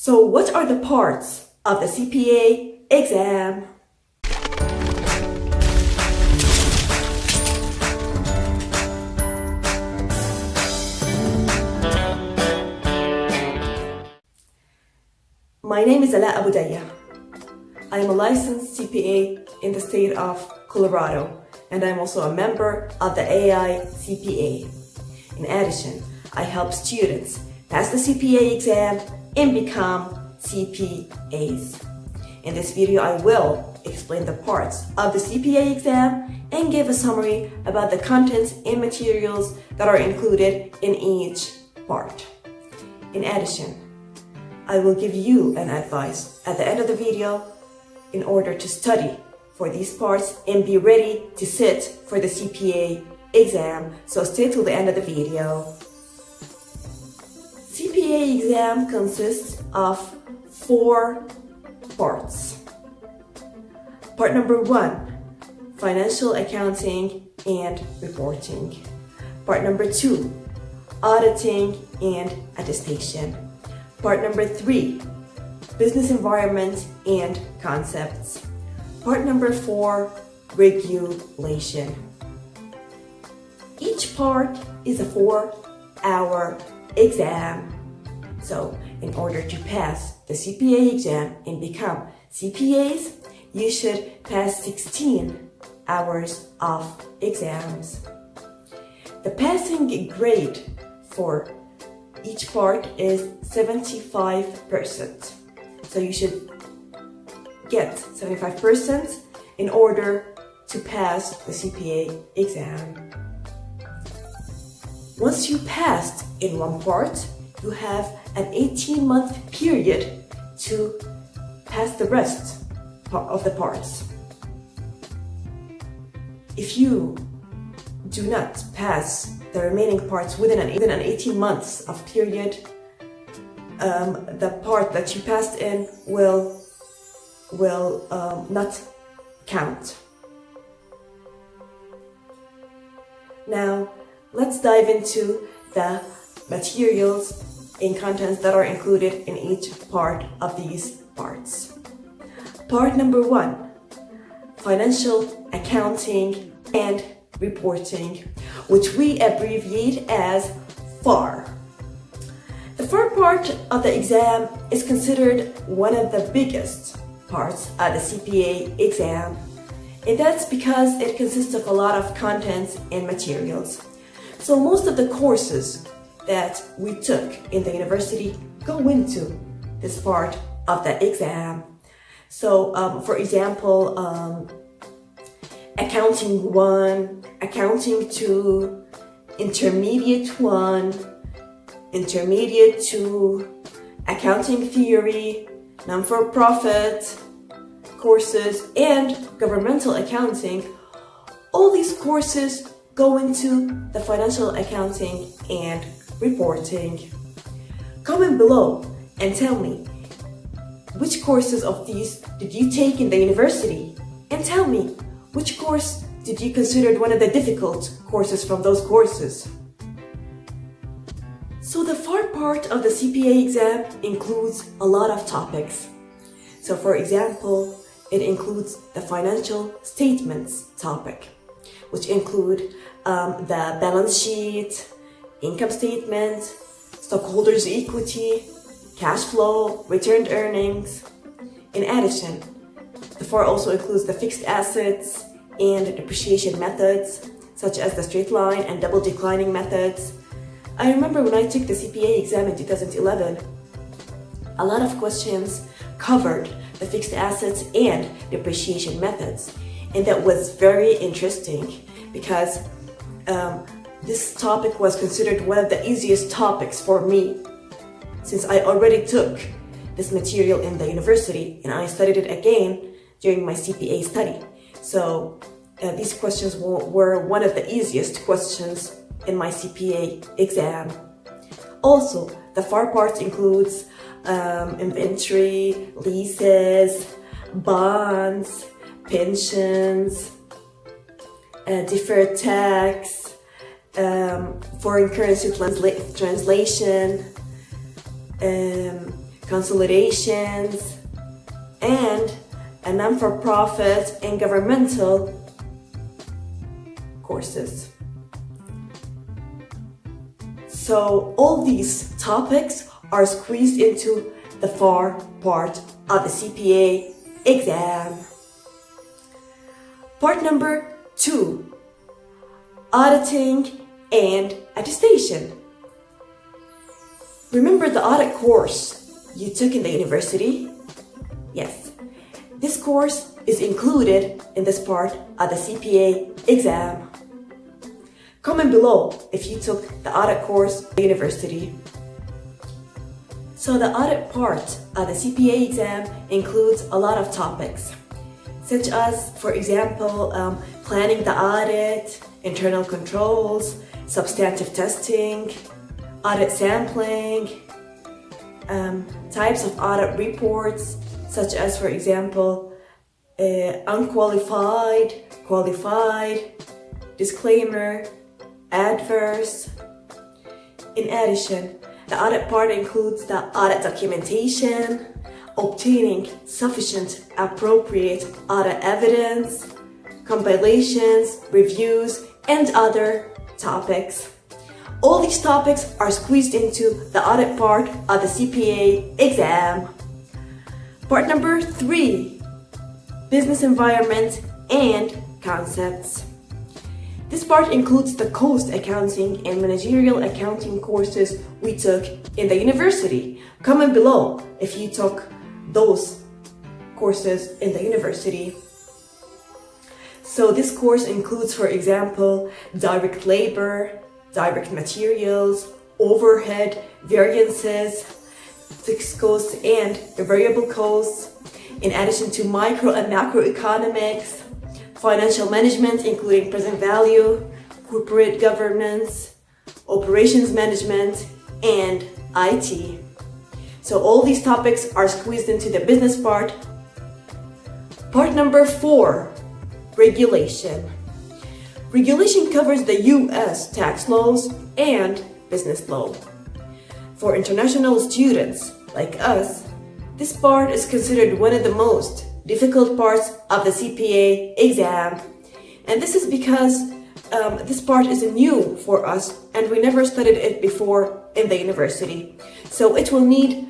So what are the parts of the CPA exam? My name is Abu Dayyeh. I am a licensed CPA in the state of Colorado, and I'm also a member of the AI CPA. In addition, I help students pass the CPA exam and become CPAs. In this video, I will explain the parts of the CPA exam and give a summary about the contents and materials that are included in each part. In addition, I will give you an advice at the end of the video in order to study for these parts and be ready to sit for the CPA exam. So stay till the end of the video. CPA exam consists of 4 parts. Part number 1, financial accounting and reporting. Part number 2, auditing and attestation. Part number 3, business environment and concepts. Part number 4, regulation. Each part is a 4-hour exam. So in order to pass the CPA exam and become CPAs, you should pass 16 hours of exams. The passing grade for each part is 75%. So you should get 75% in order to pass the CPA exam. Once you passed in one part, you have an 18-month period to pass the rest of the parts. If you do not pass the remaining parts within an 18 months of period, the part that you passed in will not count. Now, let's dive into the materials and contents that are included in each part of these parts. Part number 1, financial accounting and reporting, which we abbreviate as FAR. The FAR part of the exam is considered one of the biggest parts of the CPA exam, and that's because it consists of a lot of contents and materials. So most of the courses that we took in the university go into this part of the exam. So for example, Accounting 1, Accounting 2, Intermediate 1, Intermediate 2, Accounting Theory, Non-for-Profit courses, and Governmental Accounting. All these courses go into the financial accounting and reporting. Comment below and tell me which courses of these did you take in the university, and tell me which course did you consider one of the difficult courses from those courses. So the FAR part of the CPA exam includes a lot of topics. So for example, it includes the financial statements topic, which include the balance sheet, income statement, stockholders' equity, cash flow, returned earnings. In addition, the FAR also includes the fixed assets and depreciation methods, such as the straight line and double declining methods. I remember when I took the CPA exam in 2011, a lot of questions covered the fixed assets and depreciation methods. And that was very interesting because this topic was considered one of the easiest topics for me, since I already took this material in the university and I studied it again during my CPA study. So these questions were one of the easiest questions in my CPA exam. Also, the FAR part includes inventory, leases, bonds, pensions, deferred tax, foreign currency translation, consolidations, and a non-for-profit and governmental courses. So all these topics are squeezed into the far part of the CPA exam. Part number 2, auditing and attestation. Remember the audit course you took in the university? Yes, this course is included in this part of the CPA exam. Comment below if you took the audit course at the university. So the audit part of the CPA exam includes a lot of topics, such as, for example, planning the audit, internal controls, substantive testing, audit sampling, types of audit reports, such as, for example, unqualified, qualified, disclaimer, adverse. In addition, the audit part includes the audit documentation, obtaining sufficient appropriate audit evidence, compilations, reviews, and other topics. All these topics are squeezed into the audit part of the CPA exam. Part number 3, business environment and concepts. This part includes the cost accounting and managerial accounting courses we took in the university. Comment below if you took those courses in the university. So this course includes, for example, direct labor, direct materials, overhead, variances, fixed costs, and the variable costs, in addition to micro and macroeconomics, financial management including present value, corporate governance, operations management, and IT. So all these topics are squeezed into the business part. Part number 4, regulation. Regulation covers the US tax laws and business law. For international students like us, this part is considered one of the most difficult parts of the CPA exam. And this is because this part is new for us and we never studied it before in the university. So it will need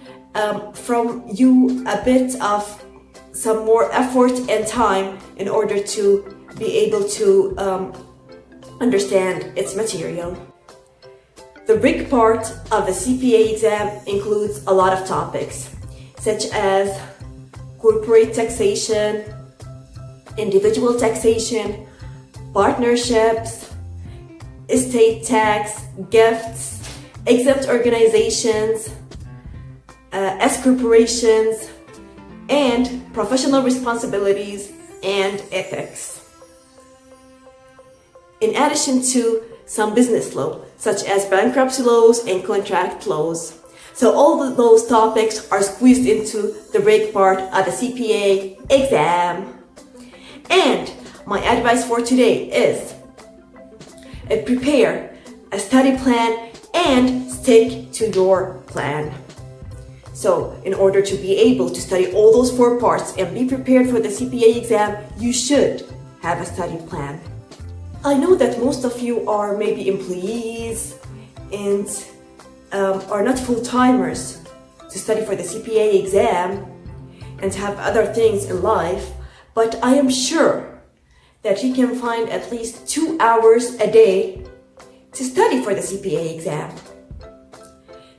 from you a bit of some more effort and time in order to be able to understand its material. The big part of the CPA exam includes a lot of topics, such as corporate taxation, individual taxation, partnerships, estate tax, gifts, exempt organizations, S corporations, and professional responsibilities and ethics. In addition to some business law, such as bankruptcy laws and contract laws. So all of those topics are squeezed into the big part of the CPA exam. And my advice for today is prepare a study plan and stick to your plan. So in order to be able to study all those 4 parts and be prepared for the CPA exam, you should have a study plan. I know that most of you are maybe employees and are not full-timers to study for the CPA exam and have other things in life, but I am sure that you can find at least 2 hours a day to study for the CPA exam.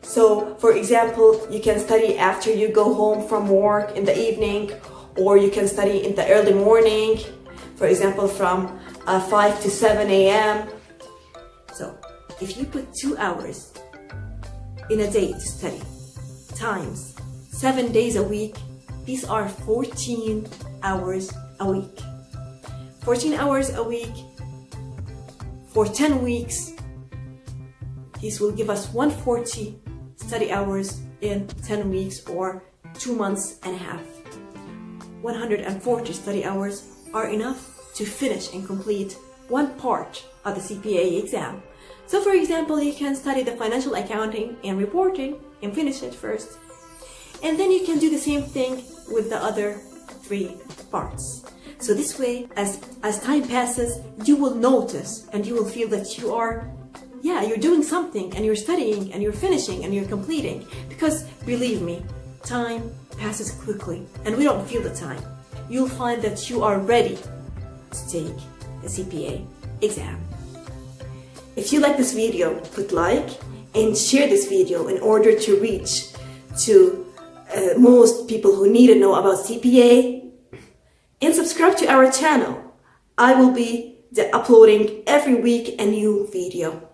So, for example, you can study after you go home from work in the evening, or you can study in the early morning, for example, from 5 to 7 a.m. So, if you put 2 hours in a day to study, times 7 days a week, these are 14 hours a week. 14 hours a week for 10 weeks. This will give us 140 study hours in 10 weeks or 2 months and a half. 140 study hours are enough to finish and complete one part of the CPA exam. So for example, you can study the financial accounting and reporting and finish it first. And then you can do the same thing with the other 3 parts. So this way, as time passes, you will notice and you will feel that you're doing something, and you're studying and you're finishing and you're completing. Because believe me, time passes quickly and we don't feel the time. You'll find that you are ready to take the CPA exam. If you like this video, put like and share this video in order to reach to most people who need to know about CPA, and subscribe to our channel. I will be uploading every week a new video.